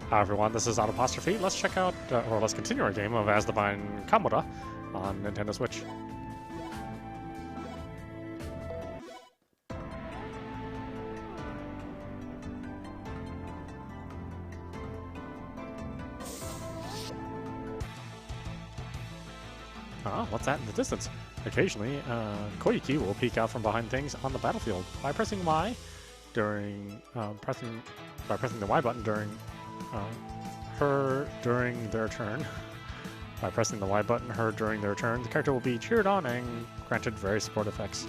Hi everyone, this is audap. Let's check out, or let's continue our game of Asdivine Kamura on Nintendo Switch. What's that in the distance? Occasionally, Koyuki will peek out from behind things on the battlefield. By pressing Y during pressing the Y button during during their turn. By pressing the Y button during their turn, the character will be cheered on and granted various support effects.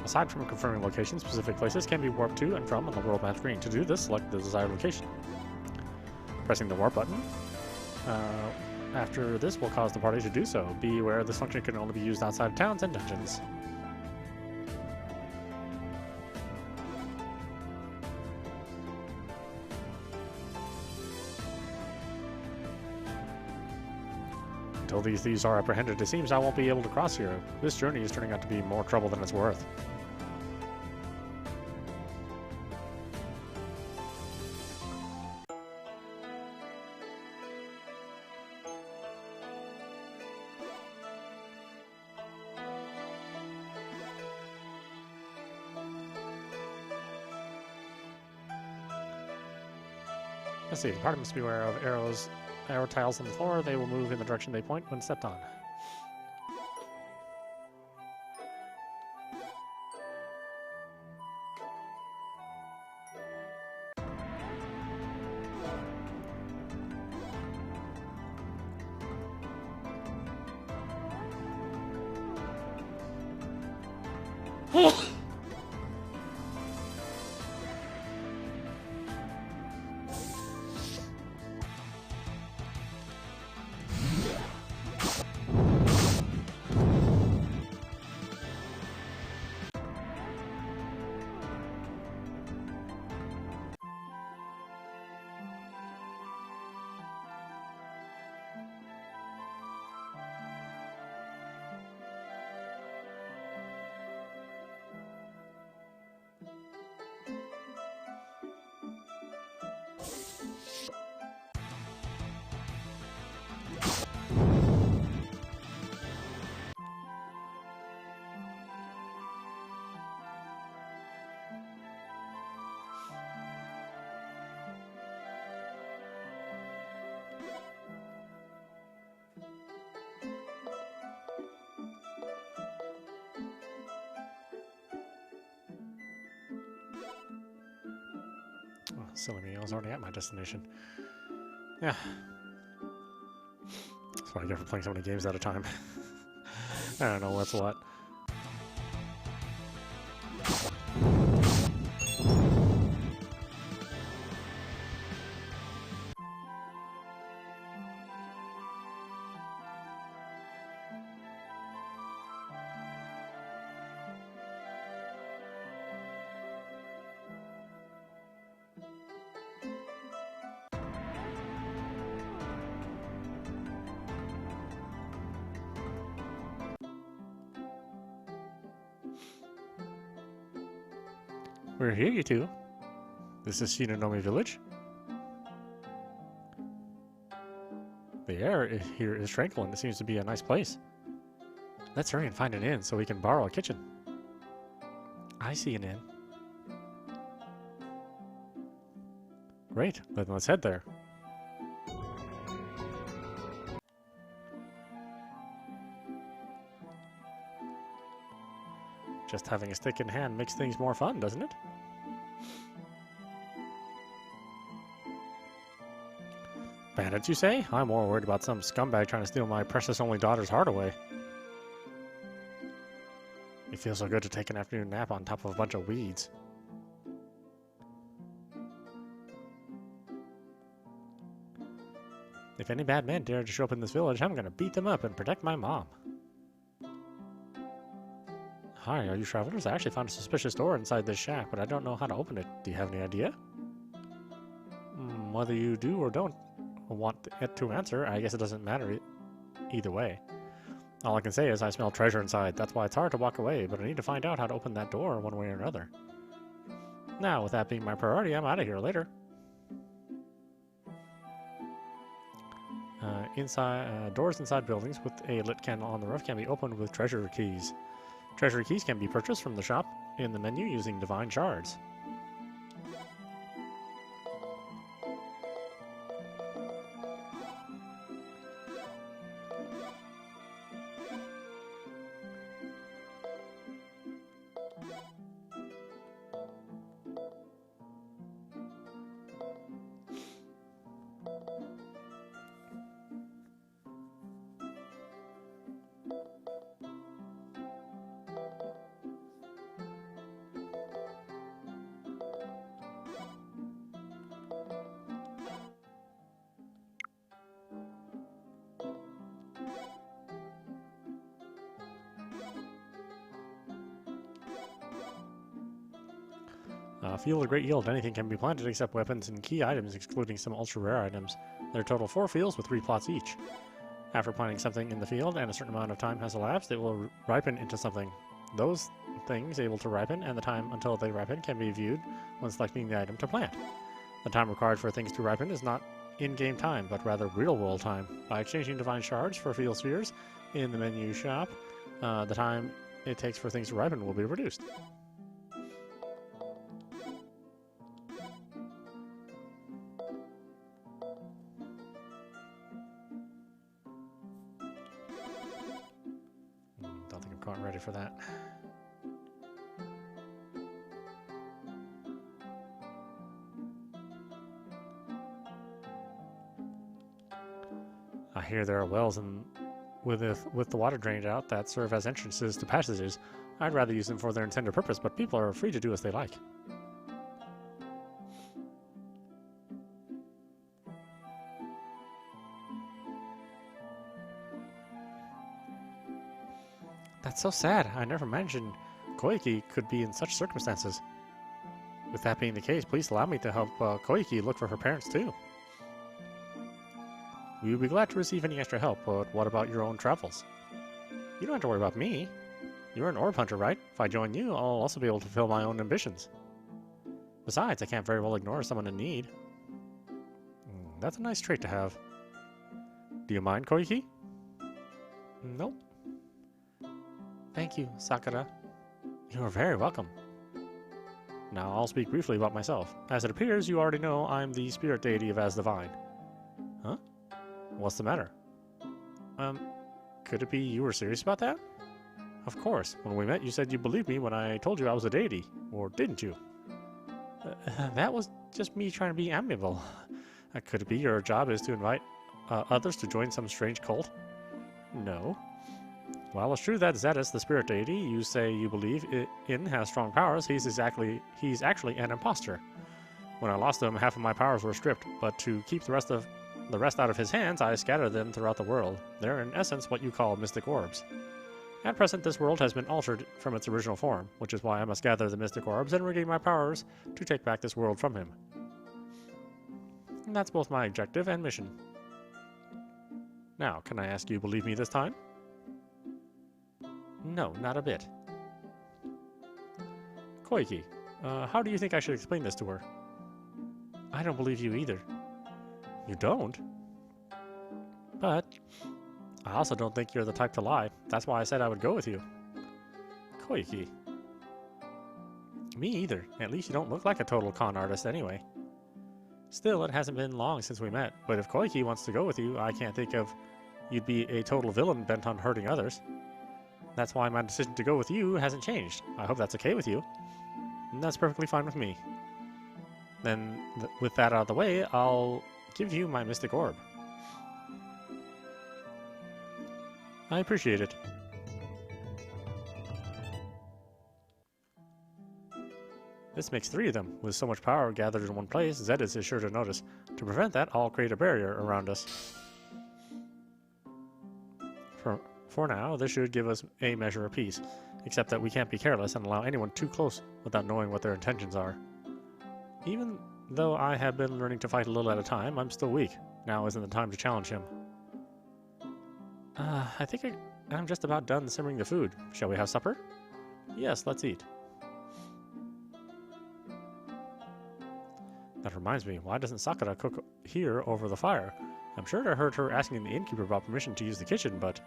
Aside from confirming locations, specific places can be warped to and from on the world map screen. To do this, select the desired location. Pressing the warp button after this will cause the party to do so. Be aware this function can only be used outside of towns and dungeons. Until these thieves are apprehended, it seems I won't be able to cross here. This journey is turning out to be more trouble than it's worth. Let's see, the party must be aware of arrow tiles on the floor. They will move in the direction they point when stepped on. Oh, silly me, I was already at my destination. Yeah. That's what I get for playing so many games at a time. I don't know what's what. We're here, you two. This is Shinanomi Village. The air here is tranquil and it seems to be a nice place. Let's hurry and find an inn so we can borrow a kitchen. I see an inn. Great, then let's head there. Just having a stick in hand makes things more fun, doesn't it? Bandits, you say? I'm more worried about some scumbag trying to steal my precious only daughter's heart away. It feels so good to take an afternoon nap on top of a bunch of weeds. If any bad men dare to show up in this village, I'm gonna beat them up and protect my mom. Hi, are you travelers? I actually found a suspicious door inside this shack, but I don't know how to open it. Do you have any idea? Whether you do or don't want it to answer, I guess it doesn't matter. either way. All I can say is I smell treasure inside. That's why it's hard to walk away, but I need to find out how to open that door one way or another. Now, with that being my priority, I'm out of here later. Doors inside buildings with a lit candle on the roof can be opened with treasure keys. Treasure keys can be purchased from the shop in the menu using divine shards. Field of Great Yield. Anything can be planted except weapons and key items, excluding some ultra-rare items. There are total 4 fields with 3 plots each. After planting something in the field and a certain amount of time has elapsed, it will ripen into something. Those things able to ripen and the time until they ripen can be viewed when selecting the item to plant. The time required for things to ripen is not in-game time, but rather real-world time. By exchanging divine shards for field spheres in the menu shop, the time it takes for things to ripen will be reduced. Don't think I'm quite ready for that. I hear there are wells and with the water drained out that serve as entrances to passages. I'd rather use them for their intended purpose, but people are free to do as they like. That's so sad. I never imagined Koiki could be in such circumstances. With that being the case, please allow me to help Koiki look for her parents too. We would be glad to receive any extra help, but what about your own travels? You don't have to worry about me. You're an orb hunter, right? If I join you, I'll also be able to fulfill my own ambitions. Besides, I can't very well ignore someone in need. That's a nice trait to have. Do you mind, Koiki? Nope. Thank you, Sakura. You are very welcome. Now, I'll speak briefly about myself. As it appears, you already know I'm the Spirit Deity of Asdivine. Huh? What's the matter? Could it be you were serious about that? Of course. When we met, you said you believed me when I told you I was a deity. Or didn't you? That was just me trying to be amiable. Could it be your job is to invite others to join some strange cult? No. Well, it's true that Zaddes, the Spirit Deity you say you believe in, has strong powers. He's actually an imposter. When I lost him, half of my powers were stripped, but to keep the rest out of his hands, I scattered them throughout the world. They're in essence what you call Mystic Orbs. At present, this world has been altered from its original form, which is why I must gather the Mystic Orbs and regain my powers to take back this world from him. And that's both my objective and mission. Now, can I ask you believe me this time? No, not a bit. Koiki, how do you think I should explain this to her? I don't believe you either. You don't? But I also don't think you're the type to lie. That's why I said I would go with you. Koiki. Me either. At least you don't look like a total con artist anyway. Still, it hasn't been long since we met, but if Koiki wants to go with you, I can't think of you'd be a total villain bent on hurting others. That's why my decision to go with you hasn't changed. I hope that's okay with you. And that's perfectly fine with me. Then, with that out of the way, I'll give you my Mystic Orb. I appreciate it. This makes 3 of them. With so much power gathered in one place, Zaddes is sure to notice. To prevent that, I'll create a barrier around us. For now, this should give us a measure of peace, except that we can't be careless and allow anyone too close without knowing what their intentions are. Even though I have been learning to fight a little at a time, I'm still weak. Now isn't the time to challenge him. I think I'm just about done simmering the food. Shall we have supper? Yes, let's eat. That reminds me, why doesn't Sakura cook here over the fire? I'm sure I heard her asking the innkeeper about permission to use the kitchen, but...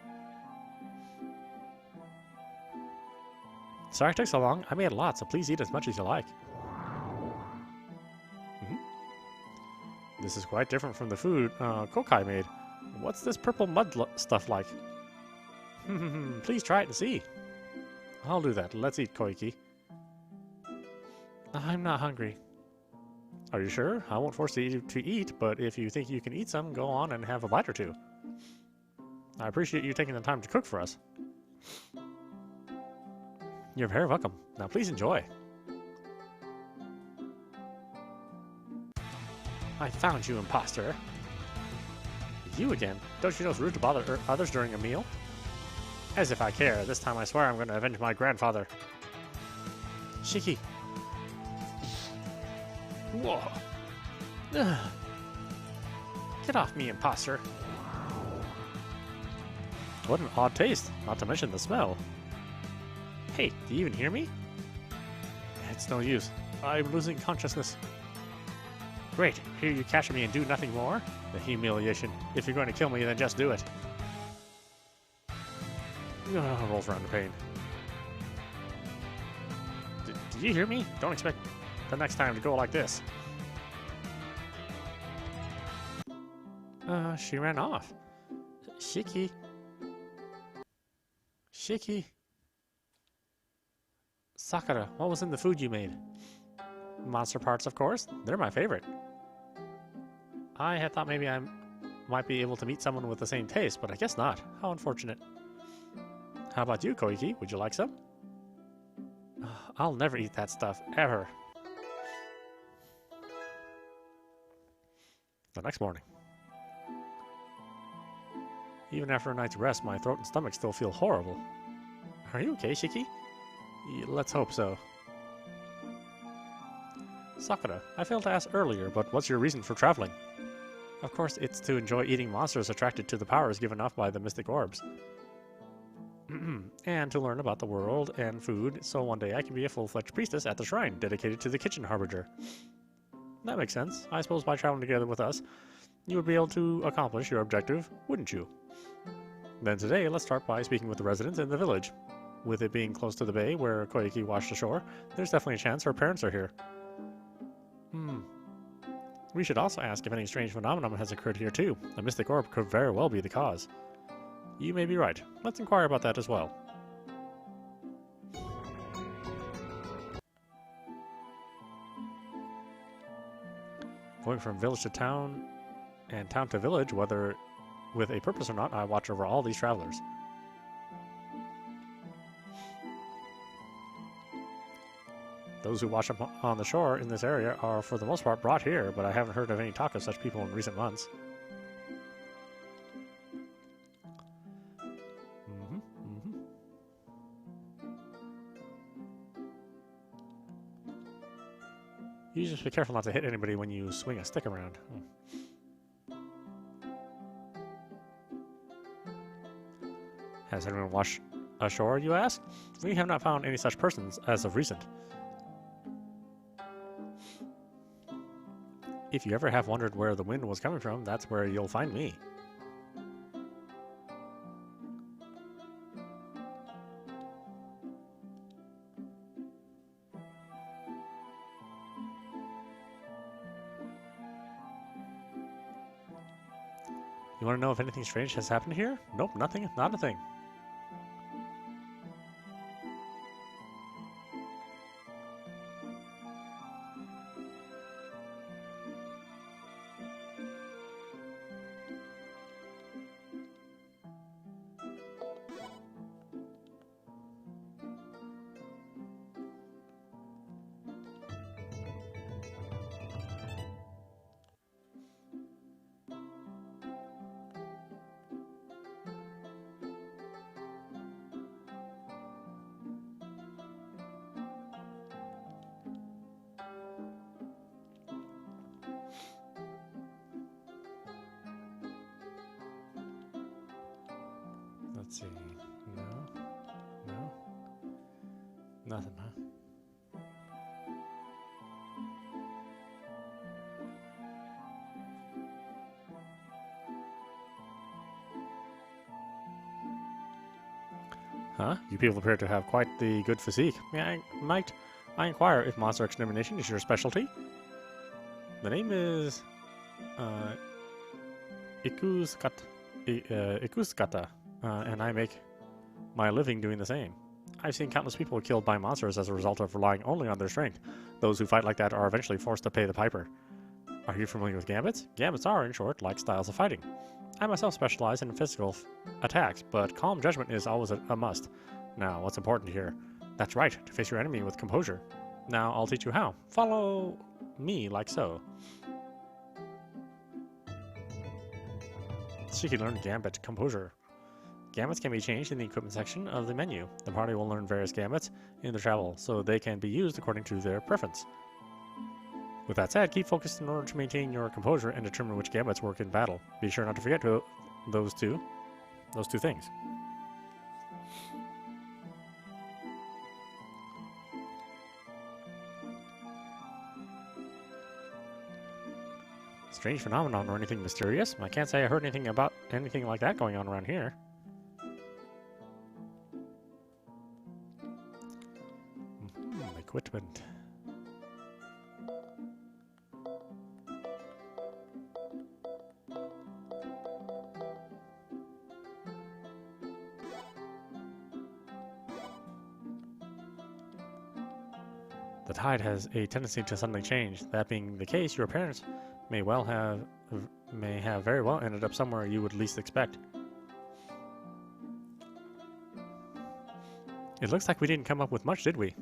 Sorry it took so long. I made a lot, so please eat as much as you like. This is quite different from the food Kokai made. What's this purple mud stuff like? Please try it and see. I'll do that. Let's eat, Koiki. I'm not hungry. Are you sure? I won't force you to eat, but if you think you can eat some, go on and have a bite or two. I appreciate you taking the time to cook for us. You're very welcome. Now please enjoy. I found you, imposter. You again? Don't you know it's rude to bother others during a meal? As if I care. This time I swear I'm going to avenge my grandfather. Shiki. Whoa. Ugh. Get off me, imposter. What an odd taste, not to mention the smell. Hey, do you even hear me? It's no use. I'm losing consciousness. Great, here you capture me and do nothing more? The humiliation. If you're going to kill me, then just do it. Rolls around in pain. Did you hear me? Don't expect the next time to go like this. She ran off. Shiki. Shiki. Sakura, what was in the food you made? Monster parts, of course. They're my favorite. I had thought maybe I might be able to meet someone with the same taste, but I guess not. How unfortunate. How about you, Koiki? Would you like some? I'll never eat that stuff, ever. The next morning. Even after a night's rest, my throat and stomach still feel horrible. Are you okay, Shiki? Let's hope so. Sakura, I failed to ask earlier, but what's your reason for traveling? Of course, it's to enjoy eating monsters attracted to the powers given off by the Mystic Orbs. And to learn about the world and food, so one day I can be a full-fledged priestess at the shrine, dedicated to the kitchen harbinger. That makes sense. I suppose by traveling together with us, you would be able to accomplish your objective, wouldn't you? Then today, let's start by speaking with the residents in the village. With it being close to the bay where Koiki washed ashore, there's definitely a chance her parents are here. We should also ask if any strange phenomenon has occurred here too. A mystic orb could very well be the cause. You may be right. Let's inquire about that as well. Going from village to town and town to village, whether with a purpose or not, I watch over all these travelers. Those who wash up on the shore in this area are for the most part brought here, but I haven't heard of any talk of such people in recent months. You just be careful not to hit anybody when you swing a stick around. Has anyone washed ashore, you ask? We have not found any such persons as of recent. If you ever have wondered where the wind was coming from, that's where you'll find me. You want to know if anything strange has happened here? Nope, nothing, not a thing. Let's see. No. No. Nothing, huh? Huh? You people appear to have quite the good physique. Might I inquire if monster extermination is your specialty? The name is Ikuskata, and I make my living doing the same. I've seen countless people killed by monsters as a result of relying only on their strength. Those who fight like that are eventually forced to pay the piper. Are you familiar with gambits? Gambits are, in short, like styles of fighting. I myself specialize in physical attacks, but calm judgment is always a must. Now, what's important here? That's right, to face your enemy with composure. Now, I'll teach you how. Follow me like so. Shiki learned Gambit Composure. Gambits can be changed in the equipment section of the menu. The party will learn various gambits in their travel, so they can be used according to their preference. With that said, keep focused in order to maintain your composure and determine which gambits work in battle. Be sure not to forget those two things. Strange phenomenon or anything mysterious? I can't say I heard anything about anything like that going on around here. Equipment. The tide has a tendency to suddenly change. That being the case, your parents may have very well ended up somewhere you would least expect. It looks like we didn't come up with much, did we?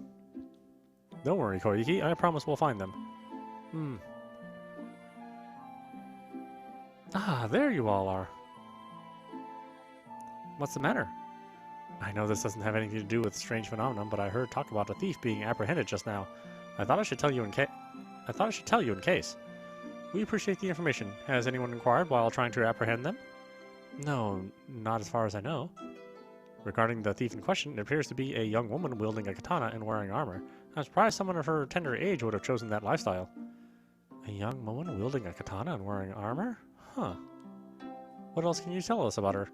Don't worry, Koiki. I promise we'll find them. Ah, there you all are. What's the matter? I know this doesn't have anything to do with strange phenomenon, but I heard talk about a thief being apprehended just now. I thought I should tell you in case. We appreciate the information. Has anyone inquired while trying to apprehend them? No, not as far as I know. Regarding the thief in question, it appears to be a young woman wielding a katana and wearing armor. I'm surprised someone of her tender age would have chosen that lifestyle. A young woman wielding a katana and wearing armor? Huh. What else can you tell us about her?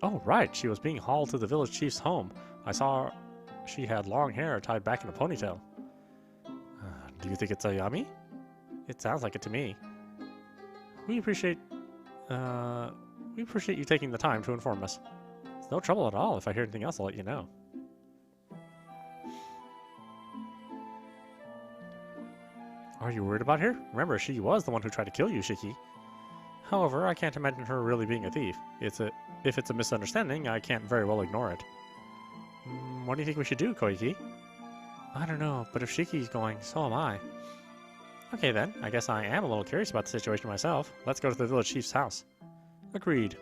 Oh, right. She was being hauled to the village chief's home. I saw she had long hair tied back in a ponytail. Do you think it's Ayami? It sounds like it to me. We appreciate you taking the time to inform us. It's no trouble at all. If I hear anything else, I'll let you know. Are you worried about her? Remember, she was the one who tried to kill you, Shiki. However, I can't imagine her really being a thief. If it's a misunderstanding, I can't very well ignore it. What do you think we should do, Koiki? I don't know, but if Shiki's going, so am I. Okay then, I guess I am a little curious about the situation myself. Let's go to the village chief's house. Agreed.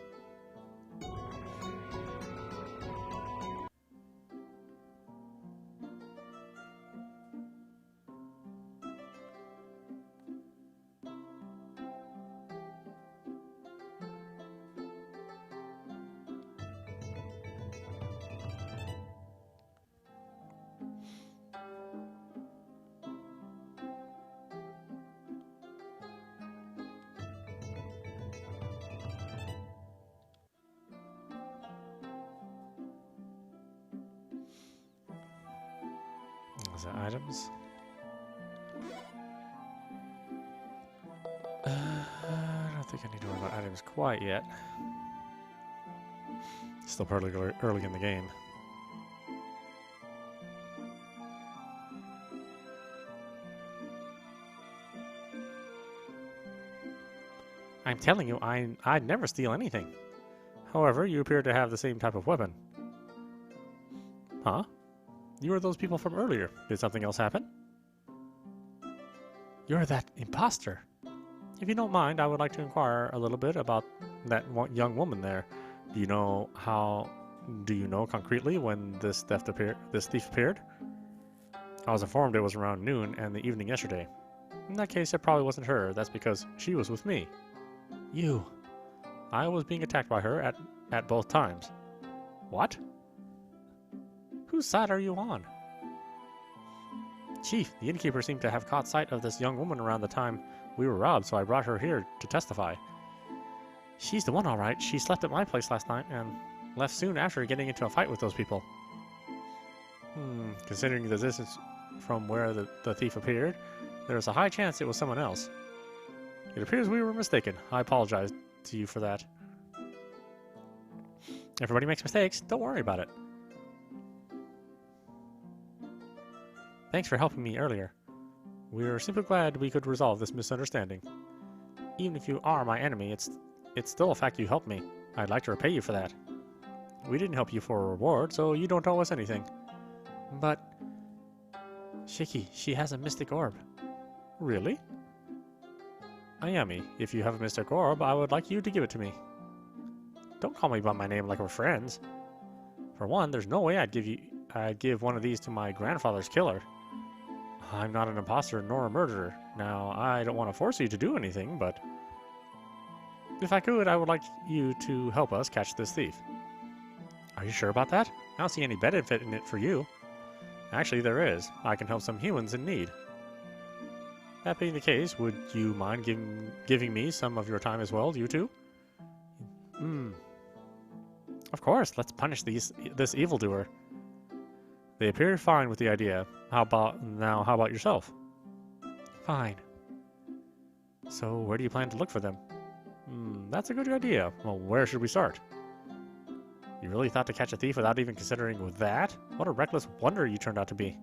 Is that items? I don't think I need to worry about items quite yet. Still pretty early in the game. I'm telling you, I'd never steal anything. However, you appear to have the same type of weapon. Huh? You were those people from earlier. Did something else happen? You're that imposter. If you don't mind, I would like to inquire a little bit about that young woman there. Do you know concretely when this thief appeared? I was informed it was around noon and the evening yesterday. In that case, it probably wasn't her. That's because she was with me. You. I was being attacked by her at both times. What? Whose side are you on? Chief, the innkeeper seemed to have caught sight of this young woman around the time we were robbed, so I brought her here to testify. She's the one, all right. She slept at my place last night and left soon after getting into a fight with those people. Considering the distance from where the thief appeared, there's a high chance it was someone else. It appears we were mistaken. I apologize to you for that. Everybody makes mistakes. Don't worry about it. Thanks for helping me earlier. We're simply glad we could resolve this misunderstanding. Even if you are my enemy, it's still a fact you helped me. I'd like to repay you for that. We didn't help you for a reward, so you don't owe us anything. But... Shiki, she has a Mystic Orb. Really? Ayami, if you have a Mystic Orb, I would like you to give it to me. Don't call me by my name like we're friends. For one, there's no way I'd give one of these to my grandfather's killer. I'm not an imposter nor a murderer. Now, I don't want to force you to do anything, but... if I could, I would like you to help us catch this thief. Are you sure about that? I don't see any benefit in it for you. Actually, there is. I can help some humans in need. That being the case, would you mind giving me some of your time as well, you two? Of course, let's punish this evildoer. They appear fine with the idea. How about yourself? Fine. So, where do you plan to look for them? That's a good idea. Well, where should we start? You really thought to catch a thief without even considering that? What a reckless wonder you turned out to be.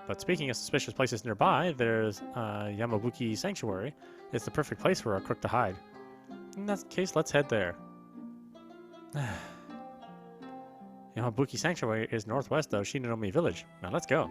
But speaking of suspicious places nearby, there's Yamabuki Sanctuary. It's the perfect place for a crook to hide. In that case, let's head there. Yamabuki Sanctuary is northwest of Shinanomi Village. Now let's go.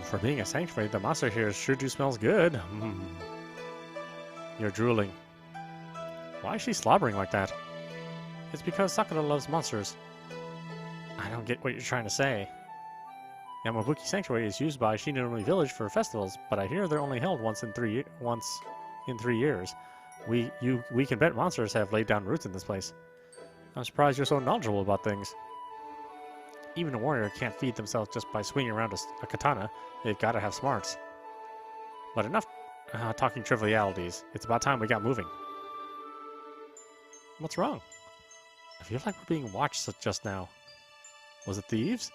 For being a sanctuary, the monster here sure do smells good. You're drooling. Why is she slobbering like that? It's because Sakura loves monsters. I don't get what you're trying to say. Yamabuki Sanctuary is used by Shinanomi Village for festivals, but I hear they're only held once in 3 years. We can bet monsters have laid down roots in this place. I'm surprised you're so knowledgeable about things. Even a warrior can't feed themselves just by swinging around a katana. They've got to have smarts. But enough talking trivialities. It's about time we got moving. What's wrong? I feel like we're being watched just now. Was it thieves?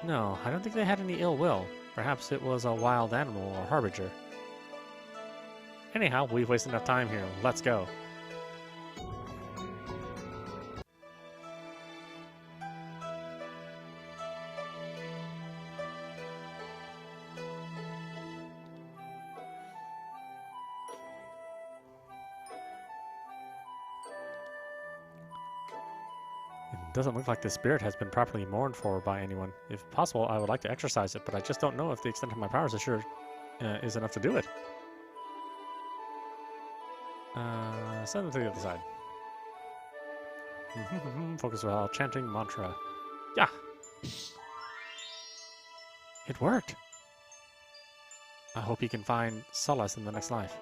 No, I don't think they had any ill will. Perhaps it was a wild animal or harbinger. Anyhow, we've wasted enough time here. Let's go. It doesn't look like the spirit has been properly mourned for by anyone. If possible, I would like to exorcise it, but I just don't know if the extent of my powers is enough to do it. Send them to the other side. Focus while chanting mantra. Yeah! It worked! I hope he can find solace in the next life.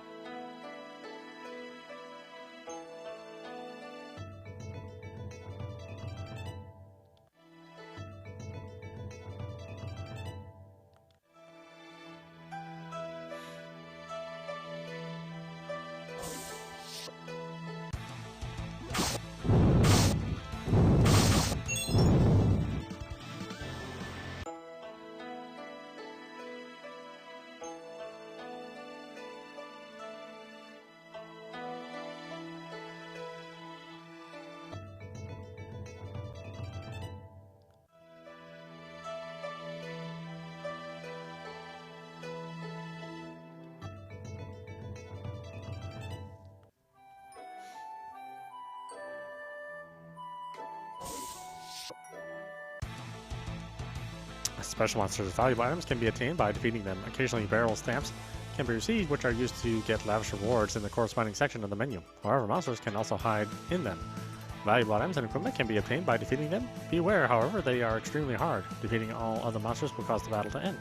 Special monsters' valuable items can be attained by defeating them. Occasionally, barrel stamps can be received, which are used to get lavish rewards in the corresponding section of the menu. However, monsters can also hide in them. Valuable items and equipment can be obtained by defeating them. Be aware, however, they are extremely hard. Defeating all other monsters will cause the battle to end.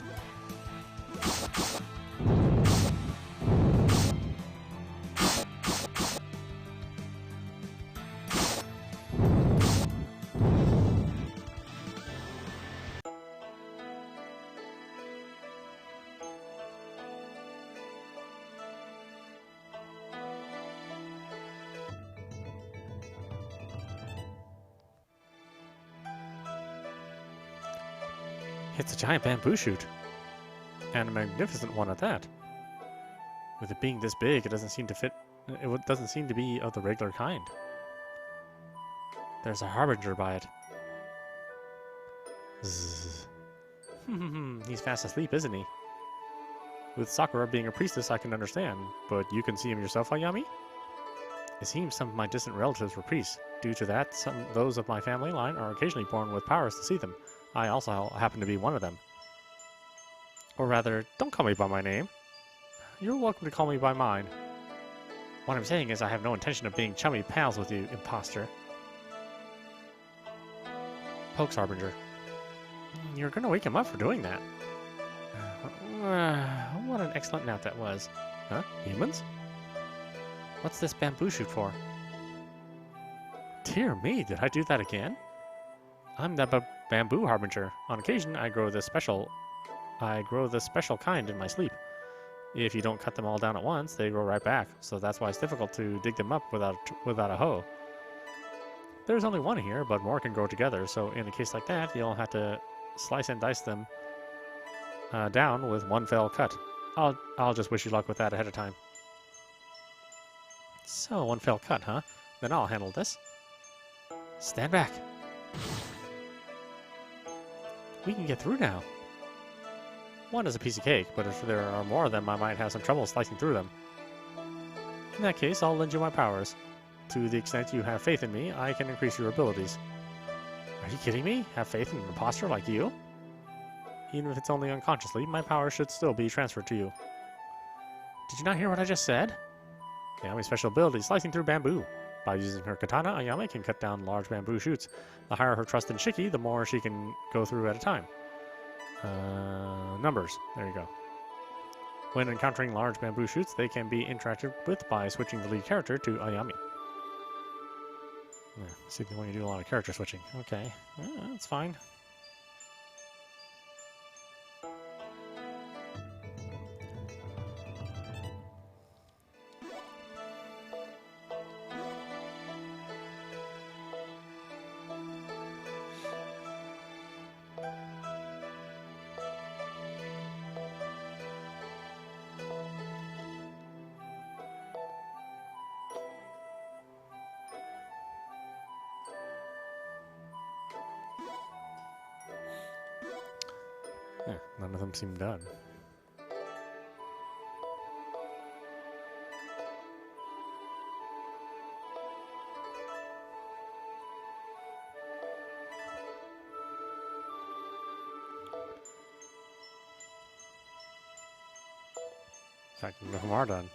It's a giant bamboo shoot. And a magnificent one at that. With it being this big, it doesn't seem to fit. It doesn't seem to be of the regular kind. There's a harbinger by it. Zzz. He's fast asleep, isn't he? With Sakura being a priestess, I can understand, but you can see him yourself, Ayami? It seems some of my distant relatives were priests. Due to that, those of my family line are occasionally born with powers to see them. I also happen to be one of them. Or rather, don't call me by my name. You're welcome to call me by mine. What I'm saying is I have no intention of being chummy pals with you, imposter. Pokes Harbinger. You're gonna wake him up for doing that. What an excellent nap that was. Huh? Humans? What's this bamboo shoot for? Dear me, did I do that again? I'm the bamboo harbinger. On occasion, I grow the special kind in my sleep. If you don't cut them all down at once, they grow right back. So that's why it's difficult to dig them up without a hoe. There's only one here, but more can grow together. So in a case like that, you'll have to slice and dice them down with one fell cut. I'll just wish you luck with that ahead of time. So one fell cut, huh? Then I'll handle this. Stand back. We can get through now. One is a piece of cake, but if there are more of them, I might have some trouble slicing through them. In that case, I'll lend you my powers. To the extent you have faith in me, I can increase your abilities. Are you kidding me? Have faith in an imposter like you? Even if it's only unconsciously, my powers should still be transferred to you. Did you not hear what I just said? Ayami's special ability, slicing through bamboo. By using her katana, Ayami can cut down large bamboo shoots. The higher her trust in Shiki, the more she can go through at a time. Numbers. There you go. When encountering large bamboo shoots, they can be interacted with by switching the lead character to Ayami. Yeah, see if you want to do a lot of character switching. Okay, that's fine. Yeah, none of them seem done. In fact, none of them are done.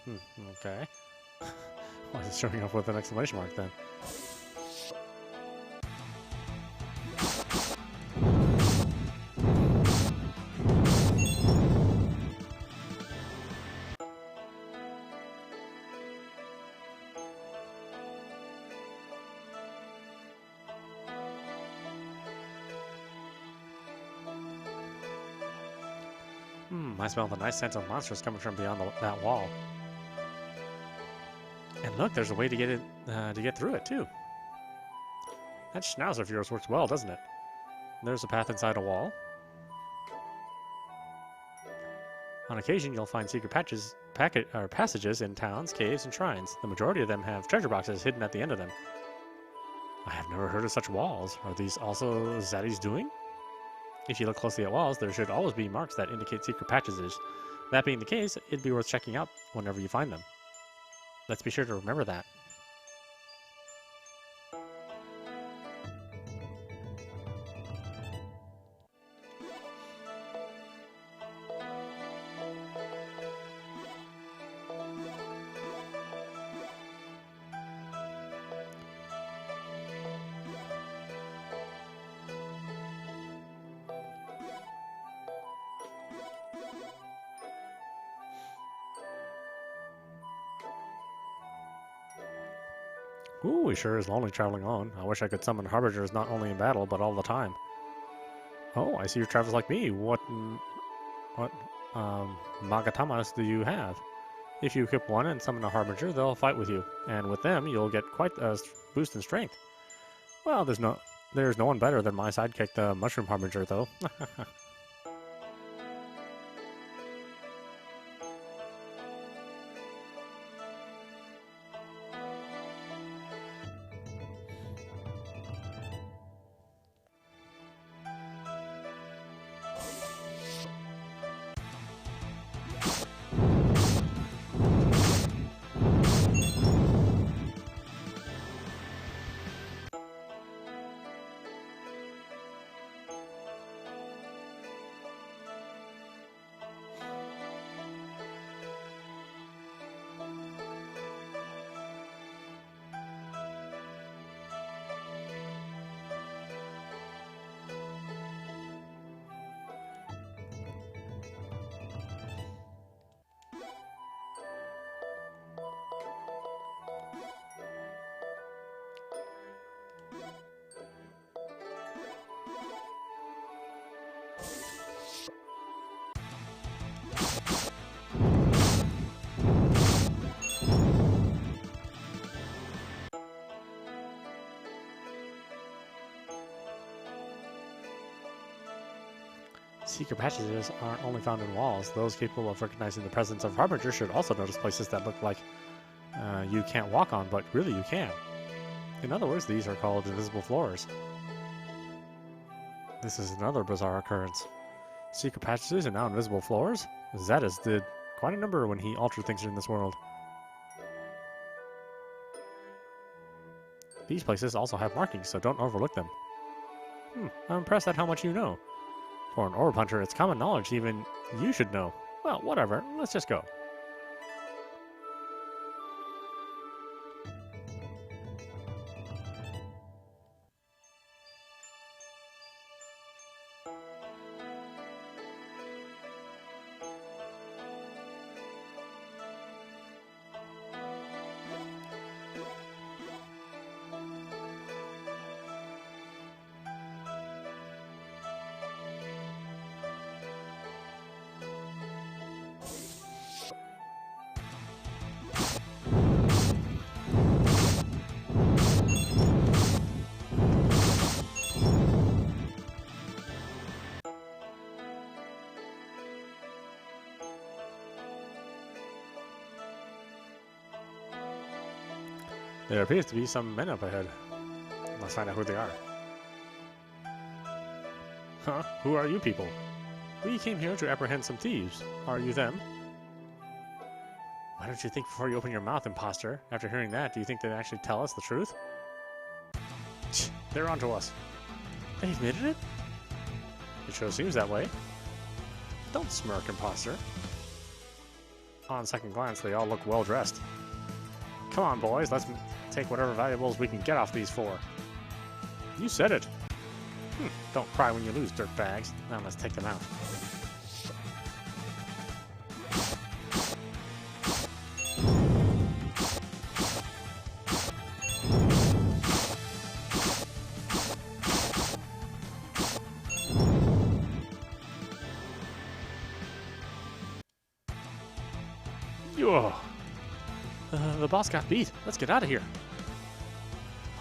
Okay. Why is it showing up with an exclamation mark then? I smell the nice scent of monsters coming from beyond that wall. And look, there's a way to get through it too. That schnauzer of yours works well, doesn't it? There's a path inside a wall. On occasion, you'll find secret passages in towns, caves, and shrines. The majority of them have treasure boxes hidden at the end of them. I have never heard of such walls. Are these also Zaddes' doing? If you look closely at walls, there should always be marks that indicate secret passages. That being the case, it'd be worth checking out whenever you find them. Let's be sure to remember that. Ooh, he sure is lonely traveling on. I wish I could summon Harbingers not only in battle, but all the time. Oh, I see your travels like me. What Magatamas do you have? If you equip one and summon a Harbinger, they'll fight with you, and with them, you'll get quite a boost in strength. Well, there's no one better than my sidekick, the Mushroom Harbinger, though. Secret passages aren't only found in walls. Those capable of recognizing the presence of Harbingers should also notice places that look like you can't walk on, but really you can. In other words, these are called invisible floors. This is another bizarre occurrence. Secret passages and now invisible floors? Zaddes did quite a number when he altered things in this world. These places also have markings, so don't overlook them. I'm impressed at how much you know. For an orb hunter, it's common knowledge even you should know. Well, whatever, let's just go. There appears to be some men up ahead. Let's find out who they are. Huh? Who are you people? We came here to apprehend some thieves. Are you them? Why don't you think before you open your mouth, imposter? After hearing that, do you think they'd actually tell us the truth? They're onto us. They admitted it? It sure seems that way. Don't smirk, imposter. On second glance, they all look well dressed. Come on, boys, let's take whatever valuables we can get off these four. You said it. Don't cry when you lose, dirtbags. Now let's take them out. The boss got beat. Let's get out of here.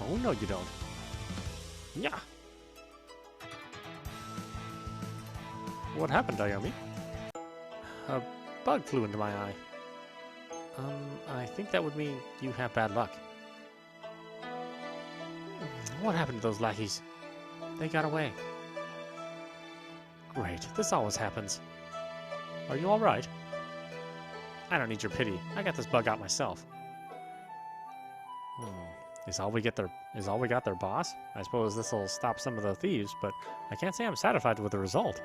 Oh, no, you don't. Yeah. What happened, Ayami? A bug flew into my eye. I think that would mean you have bad luck. What happened to those lackeys? They got away. Great, this always happens. Are you alright? I don't need your pity. I got this bug out myself. Is all we got their boss? I suppose this'll stop some of the thieves, but I can't say I'm satisfied with the result.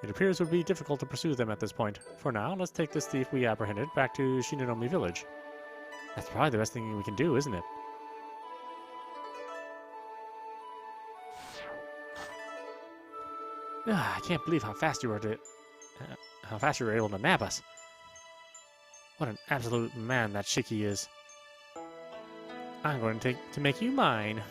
It appears it would be difficult to pursue them at this point. For now, let's take this thief we apprehended back to Shinanomi Village. That's probably the best thing we can do, isn't it? I can't believe how fast you were able to nab us. What an absolute man that Shiki is. I'm going to make you mine.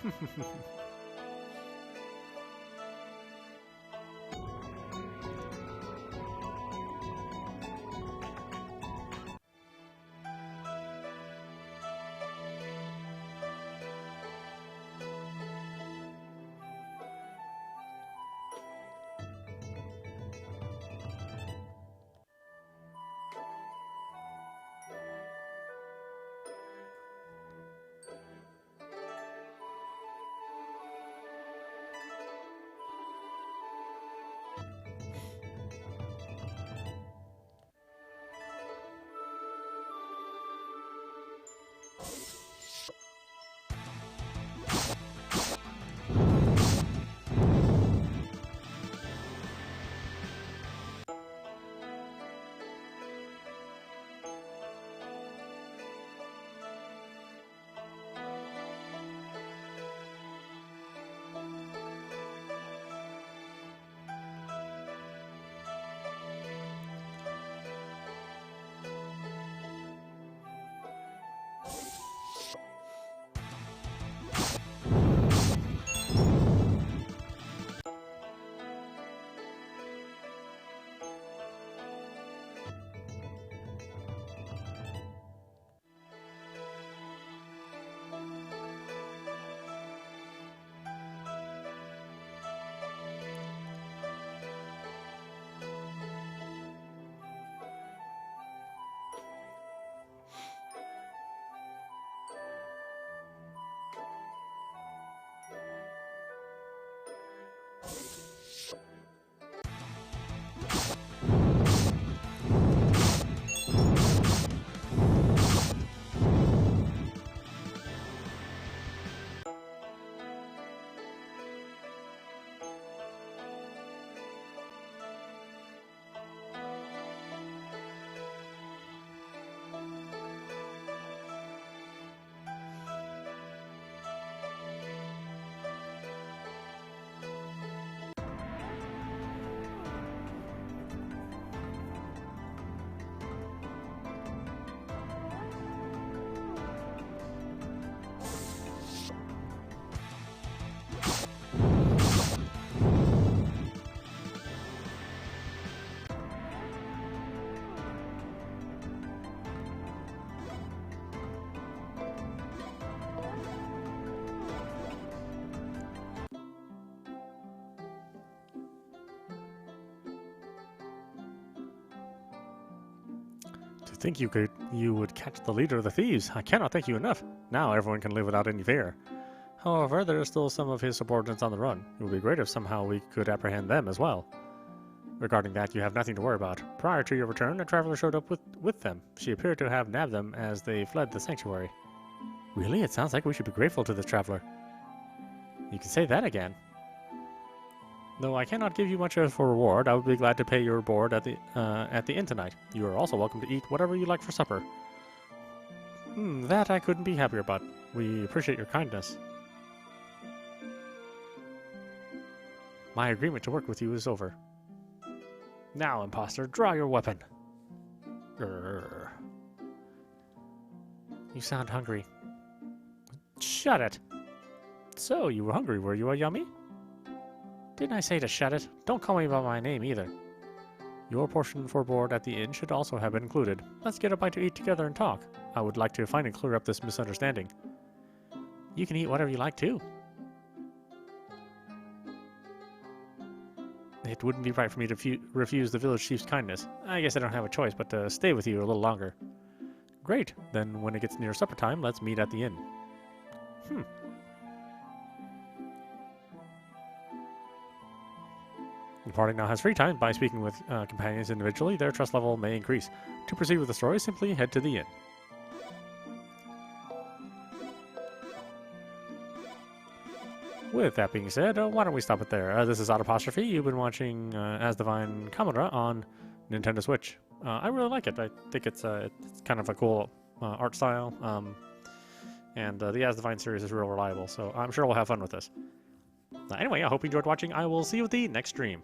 Think you would catch the leader of the thieves. I cannot thank you enough. Now everyone can live without any fear. However, there are still some of his subordinates on the run. It would be great if somehow we could apprehend them as well. Regarding that, you have nothing to worry about. Prior to your return, a traveler showed up with them. She appeared to have nabbed them as they fled the sanctuary. Really? It sounds like we should be grateful to this traveler. You can say that again. Though I cannot give you much of a reward, I would be glad to pay your board at the inn tonight. You are also welcome to eat whatever you like for supper. That I couldn't be happier about. We appreciate your kindness. My agreement to work with you is over. Now, imposter, draw your weapon. Grrr. You sound hungry. Shut it. So, you were hungry, were you, a yummy? Didn't I say to shut it? Don't call me by my name either. Your portion for board at the inn should also have been included. Let's get a bite to eat together and talk. I would like to find and clear up this misunderstanding. You can eat whatever you like, too. It wouldn't be right for me to refuse the village chief's kindness. I guess I don't have a choice but to stay with you a little longer. Great. Then when it gets near supper time, let's meet at the inn. The party now has free time. By speaking with companions individually, their trust level may increase. To proceed with the story, simply head to the inn. With that being said, why don't we stop it there? This is audapostrophe. You've been watching Asdivine Kamura on Nintendo Switch. I really like it. I think it's kind of a cool art style. And the Asdivine series is real reliable, so I'm sure we'll have fun with this. Anyway, I hope you enjoyed watching. I will see you at the next stream.